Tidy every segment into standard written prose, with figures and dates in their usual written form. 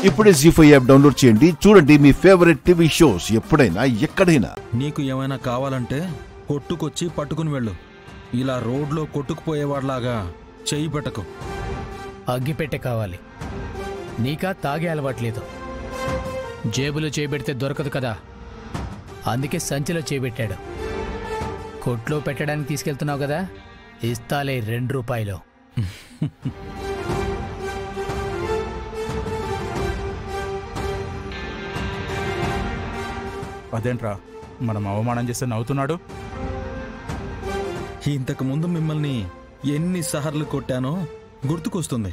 ఇప్పుడే జీ5 app download చేయండి. చూడండి మీ ఫేవరెట్ టీవీ షోస్ ఎప్పుడైనా ఎక్కడైనా. నీకు ఏమైనా కావాలంటే కొట్టుకొచ్చి పట్టుకుని వెళ్ళు. ఇలా రోడ్లో కొట్టుకుపోయేవాడిలాగా చెయ్యి పెట్టకు. అగ్గిపెట్టె కావాలి. నీకా తాగే అలవాట్లేదు. జేబులో చేపెడితే దొరకదు కదా, అందుకే సంచిలో చేపెట్టాడు. కొట్లో పెట్టడానికి తీసుకెళ్తున్నావు కదా, ఇస్తాలే 2 రూపాయలు. అదేంట్రా మనం అవమానం చేస్తే నవ్వుతున్నాడు? ఇంతకు ముందు మిమ్మల్ని ఎన్నిసార్లు కొట్టానో గుర్తుకొస్తుంది.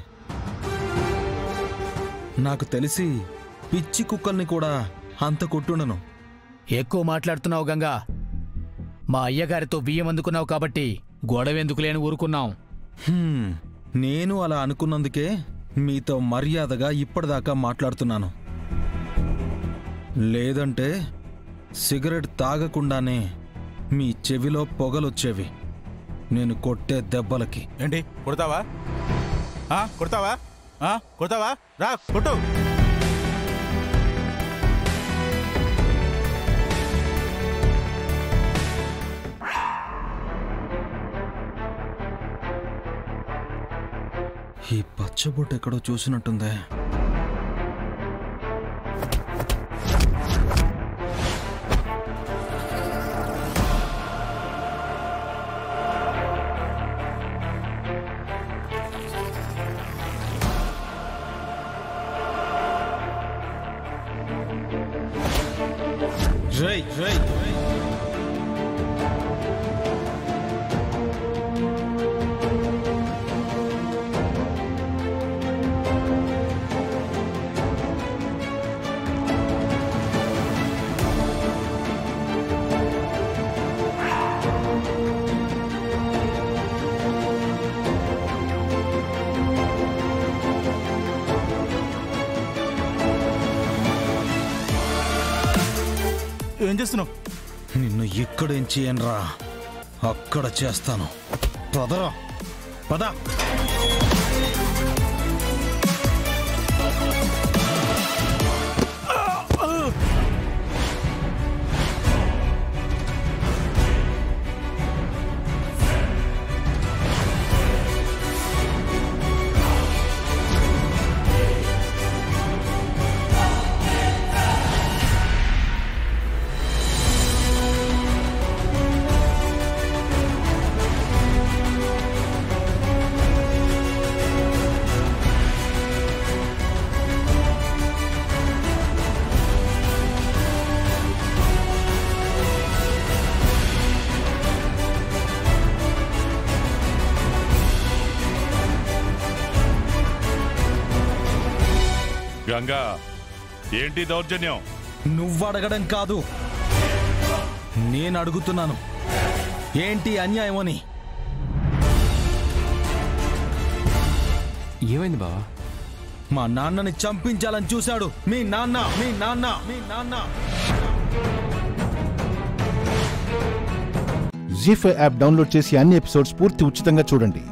నాకు తెలిసి పిచ్చి కుక్కల్ని కూడా అంత కొట్టుండను. ఎక్కువ మాట్లాడుతున్నావు గంగా. మా అయ్యగారితో బియ్యం అందుకున్నావు కాబట్టి గొడవెందుకు లేని ఊరుకున్నాం. నేను అలా అనుకున్నందుకే మీతో మర్యాదగా ఇప్పటిదాకా మాట్లాడుతున్నాను. లేదంటే సిగరెట్ తాగకుండానే మీ చెవిలో పొగలొచ్చేవి నేను కొట్టే దెబ్బలకి. ఏంటి కొడతావా? కొడతావా? కొడతావా? రా కొట్టు. ఈ పచ్చబొట్టు ఎక్కడో చూసినట్టుందే. Ray. ఏం చేస్తున్నావు? నిన్ను ఇక్కడేం చేయనురా, అక్కడ చేస్తాను. పదరా, పద. గంగా, ఏంటి దౌర్జన్యం? నువ్వడగడం కాదు, నేను అడుగుతున్నాను. ఏంటి అన్యాయం అని? ఏమైంది బావా? మా నాన్నని చంపించాలని చూశాడు మీ నాన్న. జీ5 యాప్ డౌన్లోడ్ చేసి అన్ని ఎపిసోడ్స్ పూర్తి ఉచితంగా చూడండి.